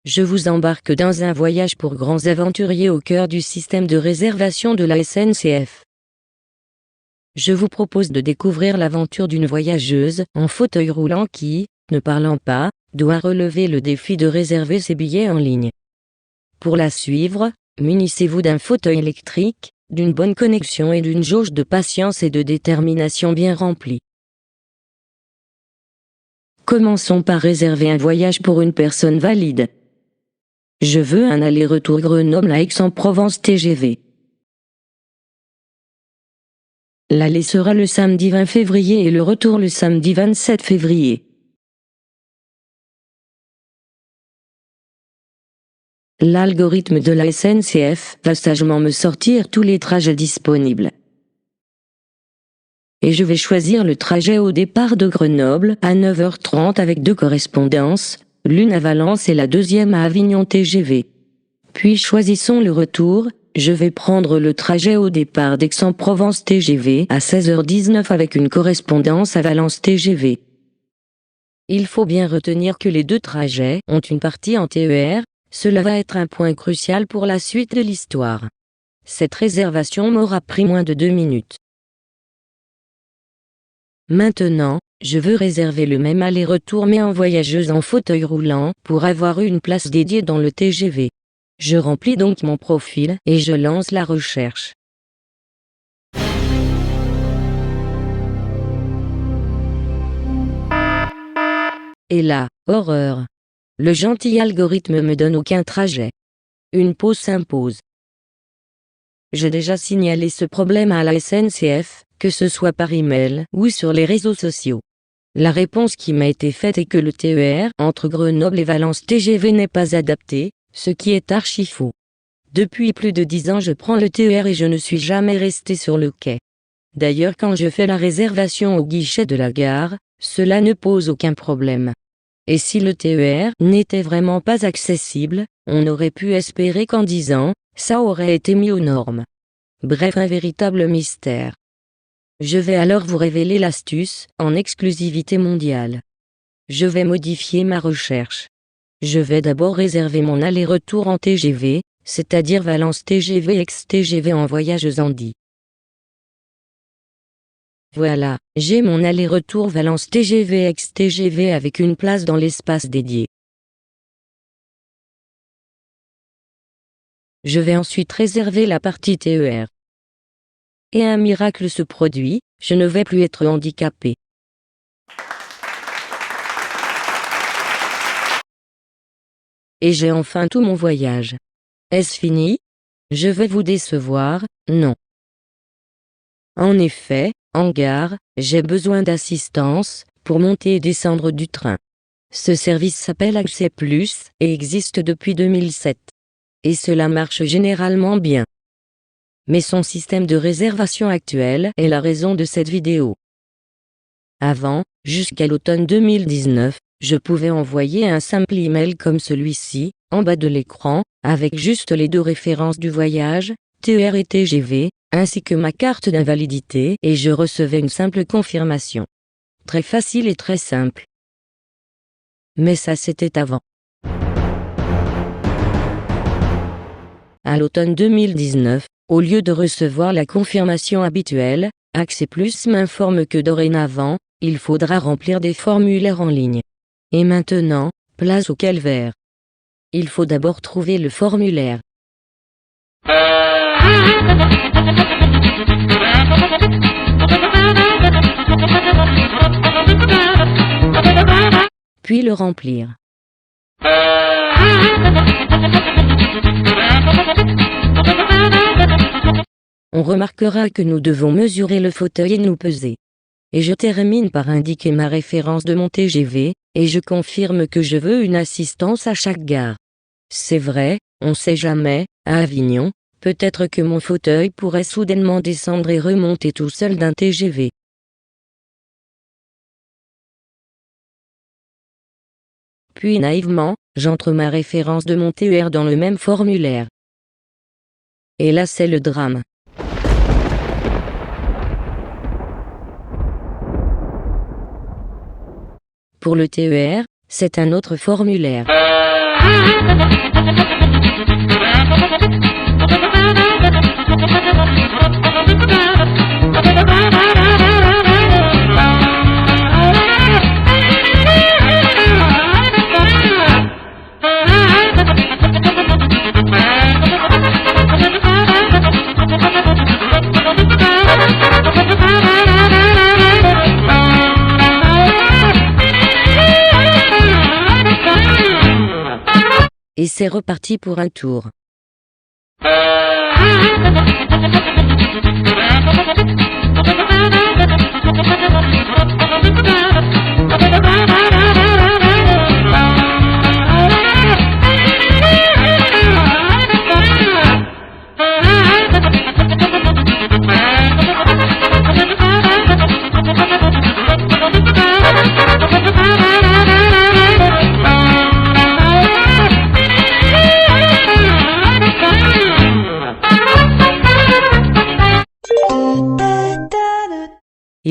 Je vous embarque dans un voyage pour grands aventuriers au cœur du système de réservation de la SNCF. Je vous propose de découvrir l'aventure d'une voyageuse en fauteuil roulant qui, ne parlant pas, doit relever le défi de réserver ses billets en ligne. Pour la suivre, munissez-vous d'un fauteuil électrique, d'une bonne connexion et d'une jauge de patience et de détermination bien remplie. Commençons par réserver un voyage pour une personne valide. Je veux un aller-retour Grenoble à Aix-en-Provence TGV. L'aller sera le samedi 20 février et le retour le samedi 27 février. L'algorithme de la SNCF va sagement me sortir tous les trajets disponibles. Et je vais choisir le trajet au départ de Grenoble à 9h30 avec 2 correspondances, l'une à Valence et la deuxième à Avignon TGV. Puis choisissons le retour, je vais prendre le trajet au départ d'Aix-en-Provence TGV à 16h19 avec une correspondance à Valence TGV. Il faut bien retenir que les 2 trajets ont une partie en TER, cela va être un point crucial pour la suite de l'histoire. Cette réservation m'aura pris moins de 2 minutes. Maintenant, je veux réserver le même aller-retour mais en voyageuse en fauteuil roulant pour avoir une place dédiée dans le TGV. Je remplis donc mon profil et je lance la recherche. Et là, horreur! Le gentil algorithme me donne aucun trajet. Une pause s'impose. J'ai déjà signalé ce problème à la SNCF, que ce soit par email ou sur les réseaux sociaux. La réponse qui m'a été faite est que le TER entre Grenoble et Valence TGV n'est pas adapté, ce qui est archi faux. Depuis plus de 10 ans je prends le TER et je ne suis jamais resté sur le quai. D'ailleurs quand je fais la réservation au guichet de la gare, cela ne pose aucun problème. Et si le TER n'était vraiment pas accessible, on aurait pu espérer qu'en 10 ans, ça aurait été mis aux normes. Bref, un véritable mystère. Je vais alors vous révéler l'astuce, en exclusivité mondiale. Je vais modifier ma recherche. Je vais d'abord réserver mon aller-retour en TGV, c'est-à-dire Valence TGV ex-TGV en voyageuse Andy. Voilà, j'ai mon aller-retour Valence TGV ex-TGV avec une place dans l'espace dédié. Je vais ensuite réserver la partie TER. Et un miracle se produit, je ne vais plus être handicapé. Et j'ai enfin tout mon voyage. Est-ce fini? Je vais vous décevoir, non. En effet, en gare, j'ai besoin d'assistance pour monter et descendre du train. Ce service s'appelle Accès Plus et existe depuis 2007. Et cela marche généralement bien. Mais son système de réservation actuel est la raison de cette vidéo. Avant, jusqu'à l'automne 2019, je pouvais envoyer un simple email comme celui-ci, en bas de l'écran, avec juste les 2 références du voyage, TER et TGV, ainsi que ma carte d'invalidité et je recevais une simple confirmation. Très facile et très simple. Mais ça c'était avant. À l'automne 2019, au lieu de recevoir la confirmation habituelle, Accès Plus m'informe que dorénavant, il faudra remplir des formulaires en ligne. Et maintenant, place au calvaire. Il faut d'abord trouver le formulaire. Puis le remplir. On remarquera que nous devons mesurer le fauteuil et nous peser. Et je termine par indiquer ma référence de mon TGV, et je confirme que je veux une assistance à chaque gare. C'est vrai, on sait jamais, à Avignon, peut-être que mon fauteuil pourrait soudainement descendre et remonter tout seul d'un TGV. Puis naïvement, j'entre ma référence de mon TER dans le même formulaire. Et là c'est le drame. Pour le TER, c'est un autre formulaire. Et c'est reparti pour un tour.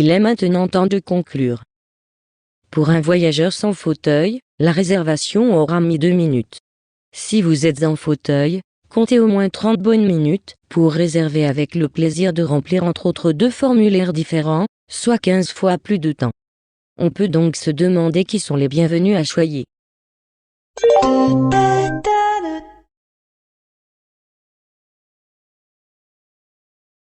Il est maintenant temps de conclure. Pour un voyageur sans fauteuil, la réservation aura mis 2 minutes. Si vous êtes en fauteuil, comptez au moins 30 bonnes minutes pour réserver avec le plaisir de remplir entre autres 2 formulaires différents, soit 15 fois plus de temps. On peut donc se demander qui sont les bienvenus à choyer.